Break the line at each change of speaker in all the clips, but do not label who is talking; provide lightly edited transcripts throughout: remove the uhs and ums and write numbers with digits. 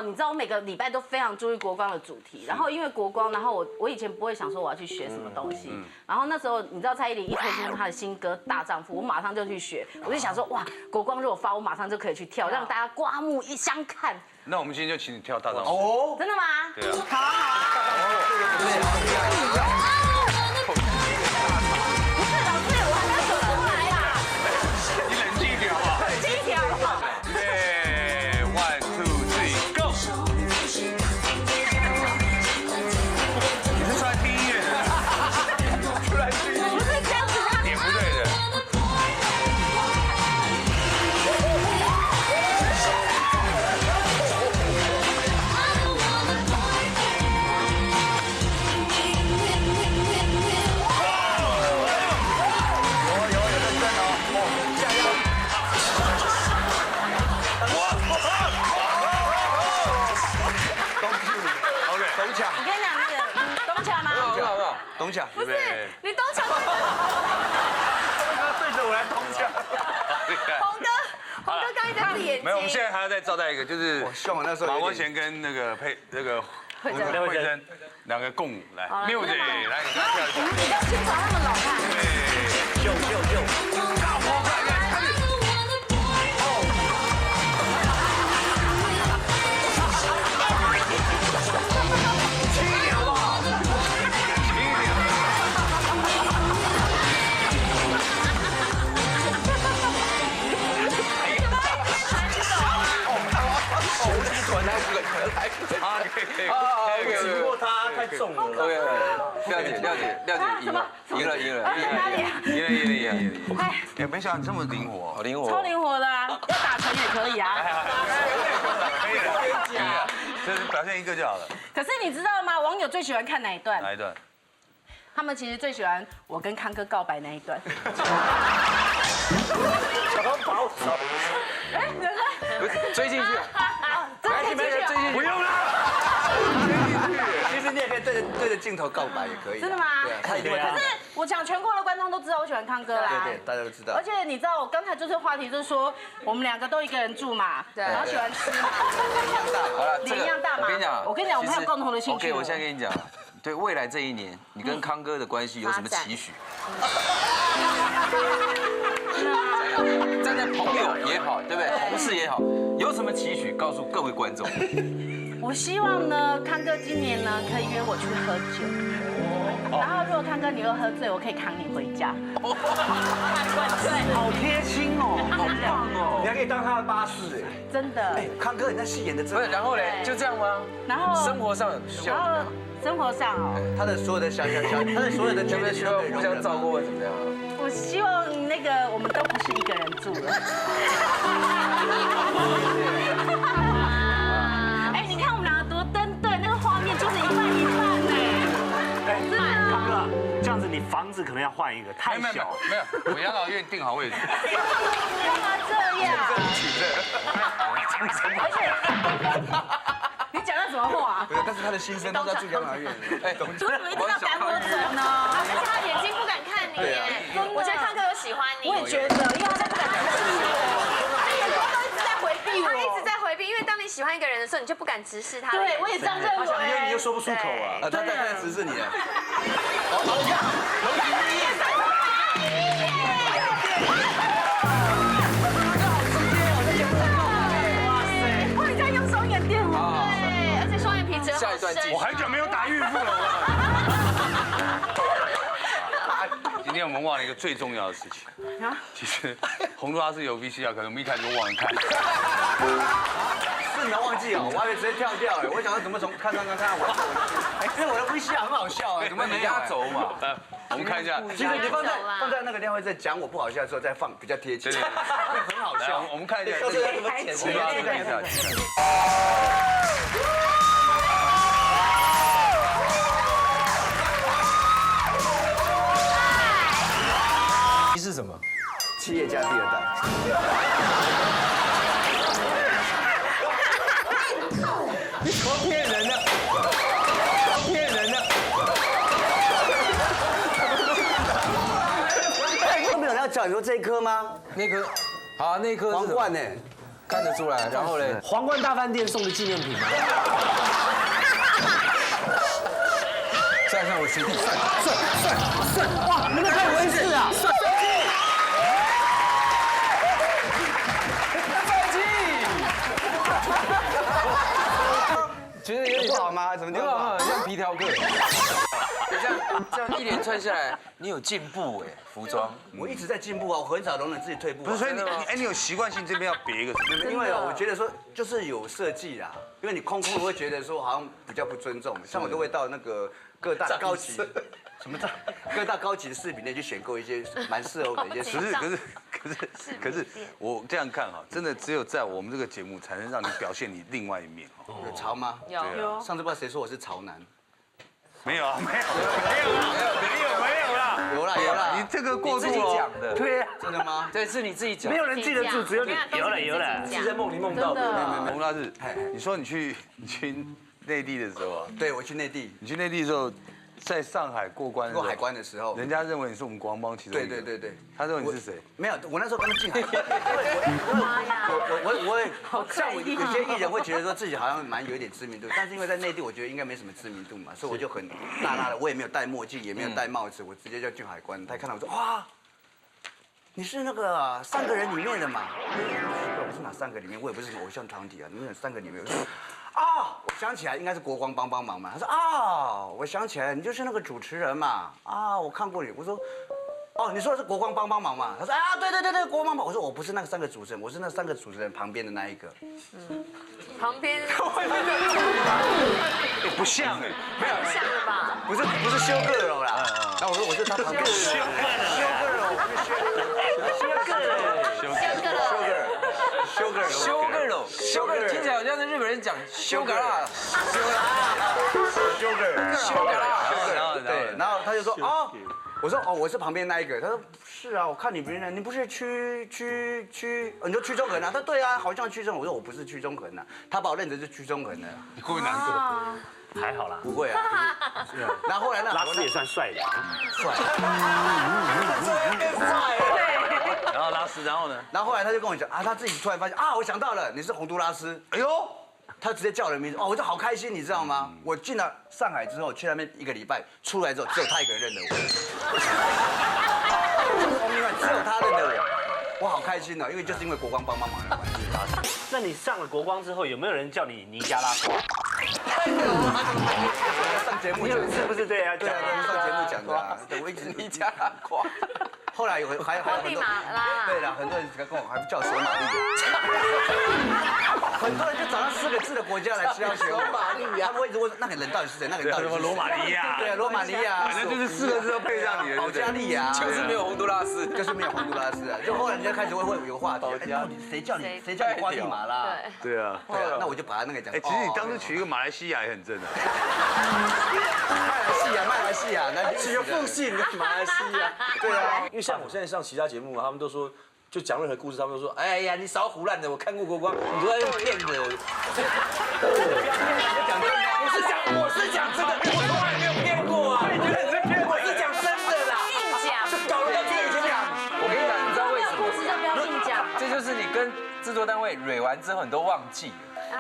你知道我每个礼拜都非常注意国光的主题，然后因为国光，然后我以前不会想说我要去学什么东西，然后那时候你知道蔡依林一推出她的新歌《大丈夫》，我马上就去学，我就想说哇，国光如果发，我马上就可以去跳，让大家刮目相看。
那我们今天就请你跳大丈夫。
哦，真的吗？
对啊。
好啊。不是老师，我还没走出来呀。
你冷静一点好不好？
这一条。
对 ，1 2 3 go。你是出来听音乐的？出来听音乐。
不是这样子，
点不对的。
我跟你讲，那个东强吗？
董强，
不是，你东强。
对着我来东强。
红哥刚一直闭眼睛。
没有，我们现在还要再招待一个，就是
我希望那时候
马国贤跟那个慧珍两个共舞来，music，来你跟他跳一下。
我们比较清楚他们老派。
对，就，大波快来开始。
只不过他太重了。
廖姐赢了。
哎，没想到你这么灵活，
好灵活，
超灵活的啊，要打成也可以啊。
可以了，这是表现一个就好了。
可是你知道吗？网友最喜欢看哪一段？
哪一段？
他们其实最喜欢我跟康哥告白那一段。
想要保守。
哎，
不是追进去，
真的
没人追进去，
不用啦。
其实你也可以对着镜头告白，也可以。
真的吗？
对啊，他一定会看
可。是我讲全国的观众都知道我喜欢康哥啦。
对，大家都知道
而。且你知道，我刚才就是话题，就是说我们两个都一个人住嘛，然后喜欢吃嘛，
好了，
脸一样大嘛。我跟你讲，我们还有共同的兴趣。
OK， 我现在跟你讲，对未来这一年，你跟康哥的关系有什么期许？站在朋友也好，对不对？同事也好，有什么期许？告诉各位观众。
我希望呢，康哥今年呢可以约我去喝酒，然后如果康哥你又喝醉，我可以扛你回家。
好贴心哦，好棒哦！你还可以当他的巴士哎。
真的。
哎，康哥，你那戏演的真
不是，然后嘞，就这样吗？
然后
生活上需要怎么样？
生活上哦，
他的所有的小，他的所有的
有没有需要互相照顾或怎么样？
我希望那个我们都不是一个人住了。哎，你看我们两个多登对，那个画面就是一半一半呢。
哎，康哥，这样子你房子可能要换一个，太小。
没有，我养老院定好位置。
干嘛这样？而且。你讲的什么话？
但是他的心声都在住养老院。哎，
为什么一直要赶我走呢？
而且他眼睛不敢看你耶。我觉得康哥有喜欢你。
我也觉得，因为他不敢直视我，他眼光都一直在回避我，
他一直在回避，因为当你喜欢一个人的时候，你就不敢直视他。
对，我也这样认为。
因为你又说不出口啊。他在直视你。
下一段继续。
我很久没有打孕妇了。今天我们忘了一个最重要的事情啊！其实红豆它是有 VCR，可能我们一开始就忘了看。
是你要忘记哦，我还以为直接跳掉哎，我想说怎么从看我，哎，因为我的 VCR 很好笑哎，
怎么没压轴嘛？
我们看一下。
其实你放在那个亮慧在讲我不好笑的时候再放，比较贴切，很好笑。
我们看一下
这个怎么剪？
我们看一下。
是什么？
企业家第二代。
你怎么骗人呢？骗人呢？
都没有人要叫你说这一颗吗？
那颗，好，那颗
皇冠呢？
看得出来。然后嘞，
皇冠大饭店送的纪念品吗？
算算我学弟，算，
哇，你们太有意思啊！
觉得有点
不好吗？怎么就不好？
像皮条客。这样一连串下来，你有进步哎，服装。
我一直在进步啊，我很少容忍自己退步。
不是，所以你有习惯性这边要别一个什么？
因为我觉得说就是有设计啦，因为你空空会觉得说好像比较不尊重。像我都会到那个各大高级什么各大高级的饰品店去选购一些蛮适合我的一些。
可是我这样看哈，真的只有在我们这个节目才能让你表现你另外一面哈。
有潮吗？
有。
上次不知道谁说我是潮男。
没有啦。
有啦，
你这个过度
讲的，
对，真的吗？
对，是你自己讲，
没有人记得住，只有你。
有了，
是在梦里梦到的。
洪大志，你说你去内地的时候啊？
对，我去内地。
你去内地的时候，在上海过关
海关的时候，
人家认为你是我们国防帮其中一个。
对。
他认为你是谁？
没有，我那时候刚刚进海关。我像我有些艺人会觉得说自己好像有一点知名度，但是因为在内地，我觉得应该没什么知名度嘛，所以我就很大的，我也没有戴墨镜，也没有戴帽子，我直接就进海关。他看到我说哇，你是那个3个人里面的嘛？我是哪3个里面？我也不是什么偶像团体啊，你们有3个里面。啊，我想起来应该是国光帮忙嘛。他说啊，我想起来你就是那个主持人嘛。啊，我看过你。我说。哦，你说的是国光帮忙嘛？他说啊，对，国光帮。我说我不是那个3个主持人，我是那3个主持人旁边的那一个。
旁边
不像哎，
没有像了吧？
不是修个楼啦。然后我说我是他旁边的修个楼，
听起来好像是日本人讲修个啦，
对，然后他就说哦。我说哦，我是旁边那一个。他说是啊，我看你别人，你不是你说屈中恒啊？他说对啊，好像屈中恒。我说我不是屈中恒啊，他把我认成是屈中恒的。
你会不会难过？
还好啦，
不会啊。是啊。然后后来呢？
拉丝也算帅的，
帅。
然后拉丝，然后呢？
然后后来他就跟我讲啊，他自己突然发现啊，我想到了，你是洪都拉斯。哎呦！他直接叫人名字哦，我就好开心，你知道吗？我进了上海之后，去那边1个礼拜，出来之后只有他一个人认得我。只有他认得我，我好开心哦，因为就是因为国光帮忙的关系。
那你上了国光之后，有没有人叫你尼加拉瓜？
上节目
是不是对啊？
对啊，上节目讲的啊。对，我一直
尼加拉瓜。
后来还有很多，对了，很多人跟我还叫索马利亚，很多人就找到4个字的国家来要求索马利亚，他们会一直问那个人到底是谁，那个人到底是
罗马尼亚，
对啊，罗马尼亚，
反正就是4个字都配上你，
保加利亚，
就是没有洪都拉斯，
就是没有洪都拉斯啊，就后来人家开始会有个话题，到底谁叫你瓜地马拉？
对啊，
那我就把他那个讲，
其实你当时取一个马来西亚也很正的，
马来西亚，那取个复姓的马来西亚，对啊，
因为像我现在上其他节目啊，他们都说，就讲任何故事，他们都说，哎呀，你少胡乱的，我看过国光，你都在用骗的。我是讲真的，我从来没有骗过啊。我是讲真的啦。
硬讲，
就搞了半天已经讲。
我跟你讲，你知道为什么？
故事就不要硬讲。
这就是你跟制作单位蕊完之后，你都忘记了。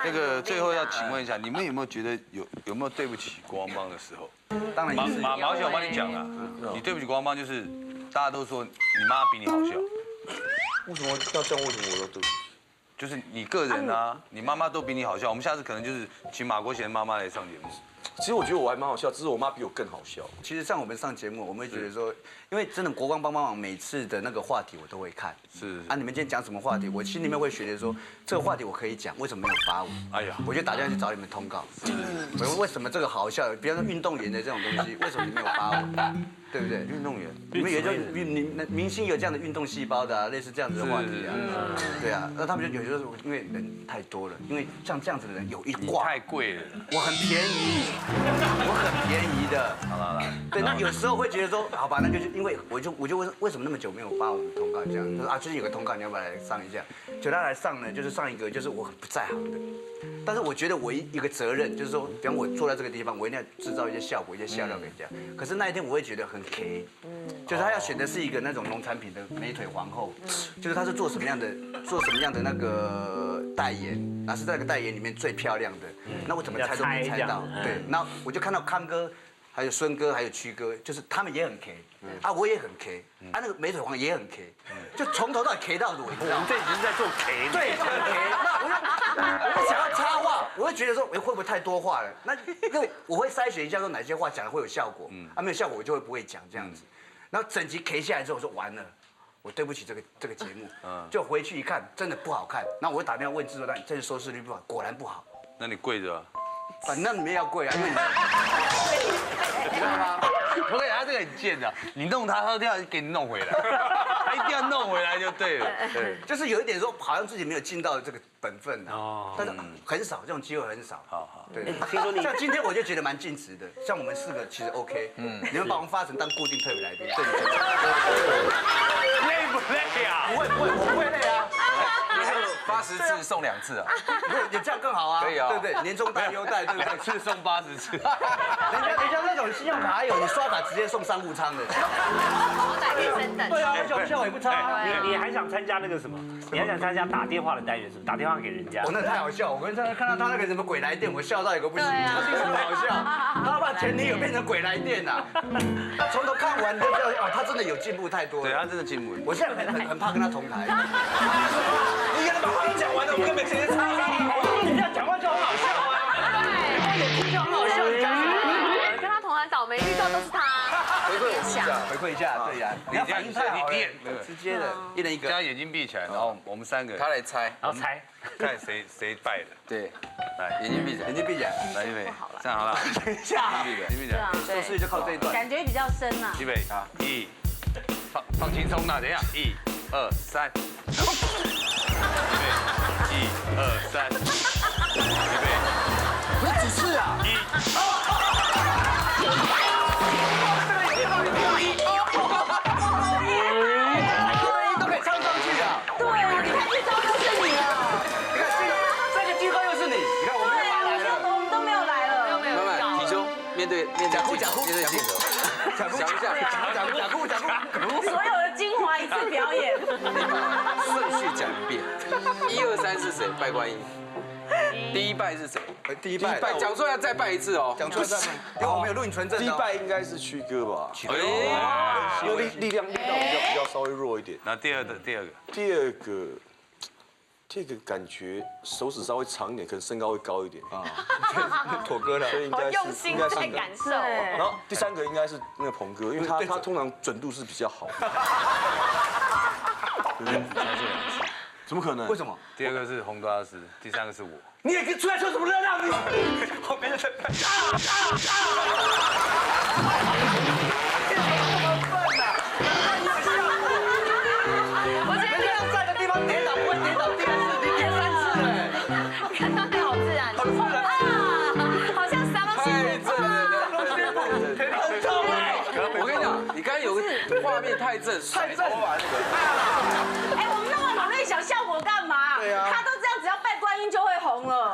那个最后要请问一下，你们有没有觉得有没有对不起国光帮的时候？
当然也是。
马小我帮你讲了，你对不起国光帮就是大家都说你妈比你好笑。
为什么要这样？为什么我要对不起？
就是你个人啊，你妈妈都比你好笑。我们下次可能就是请马国贤妈妈来上节目。
其实我觉得我还蛮好笑，只是我妈比我更好笑。
其实像我们上节目，我们会觉得说，因为真的国光帮忙每次的那个话题我都会看。
是
啊，你们今天讲什么话题，我心里面会觉得说，这个话题我可以讲，为什么没有发我？
哎呀，
我就打电话去找你们通告。为什么这个好笑？比方说运动员的这种东西，为什么你没有发我？对不对？
运动员，
你们有就明星有这样的运动细胞的啊，类似这样子的话题啊，对啊，那他们就有时候因为人太多了，因为像这样子的人有一挂，
太贵了，
我很便宜，我很便宜的，好了，对，那有时候会觉得说，好吧，那就是因为我就问为什么那么久没有发我们通告这样，就是啊，最近有个通告你要不要来上一下？就他来上呢，就是上一个就是我很不在行的。但是我觉得我一个责任就是说，比方我坐在这个地方，我一定要制造一些效果、一些笑料给人家。可是那一天我会觉得很 K， 就是他要选的是一个那种农产品的美腿皇后，就是他是做什么样的那个代言，然后是在那个代言里面最漂亮的，那我怎么猜都没猜到。对，然后我就看到康哥。还有孙哥，还有曲哥，就是他们也很 K，啊，我也很 K，啊，那个美腿王也很 K，就从头到尾 K 到尾，你知道吗？
这已经在做 K，
对，就很 K。那我就想要插话，我会觉得说，会不会太多话了？那因为我会筛选一下，说哪些话讲的会有效果，啊，没有效果我就会不会讲这样子。然后整集 K 下来之后，我说完了。我对不起这个节目，就回去一看，真的不好看。那我会打电话问制作单，这次收视率不好，果然不好。
那你跪着。
反正你们要跪啊，因为你知道吗？
我跟你讲，他这个很贱的，你弄他，他一定要给你弄回来，他一定要弄回来就对了。
对，就是有一点说，好像自己没有尽到这个本分的，但是很少这种机会很少。
好，
对。
听说你
像今天我就觉得蛮尽职的，像我们4个其实 OK，你们把我们发成当固定特别来宾，对不对？
累不累啊？
不会，我不会累啊。
发10次送2次啊，
你这样更好啊，
可以啊，
对不对？年终大优待，对不对
？2次送80次，
人家那种信用卡还有你刷卡直接送商务舱的，
好歹可以升等。
对啊，效果也不差。
你还想参加那个什么？你还想参加打电话的单元是不是？打电话给人家。
我那太好笑，我跟他看到他那个什么鬼来电，我笑到有个不行，他是很好笑，他把前女友变成鬼来电呐，他从头看完就知道哦，他真的有进步太多了。
对他真的进步。
我现在很怕跟他同台。
你跟他把话都讲完了，我跟没时间插话。
你这样讲话就很好笑啊！
对，就很好笑。你讲什么？跟他同台倒霉遇到都是他。
回馈一下，对呀，你要反应太好了，直接的，一人一个。
将眼睛闭起来，然后我们3个，
他来猜，
然后猜，
看谁败了。
对，
来，
眼睛闭着，
眼睛闭起来，
来预备，这样好了，
等一下，
眼睛闭着，
收视率就靠这一段。
感觉比较深呐。
预备，1，放轻松啦，等一下，1、2、3，预备，1、2、3，预备，
不是几次啊？都可以唱上去啊！
对啊，你看这招就是你了。
你看这个机会又是你，你看我们又来了。
我们都没有来了。
没有
慢慢提胸，面对
假哭假哭
面对镜头，
假哭
想一下，
假哭，
所有的精华一次表演。
顺序讲一遍，1、2、3是谁？拜观音。第一拜是谁？
第一拜
讲出来再拜一次哦。
讲出来再拜，因为我们有录影存证。
第一拜应该是曲哥吧？
哎，
因为力量比较稍微弱一点。
那第二个，
这个感觉手指稍微长一点，可能身高会高一点啊，
妥哥了，
所以应
好
该是
用心在感受。
然后第3个应该是那个鹏哥，因为他通常准度是比较好的。怎么可能？
为什么？
第2个是洪都拉斯，第3个是我。
你也出来说什么热闹？你后面在拍。
我觉得
人家在的地方跌倒不会跌倒第2次，你跌3次了。
看到你好自然，好自然啊，好像撒到
太正了，
很痛哎！
我跟你讲，你刚才有个画面太正，
太正了那个。
哎，我们那么努力想效果干嘛？
对啊
他都这样，只要拜观音就会红了。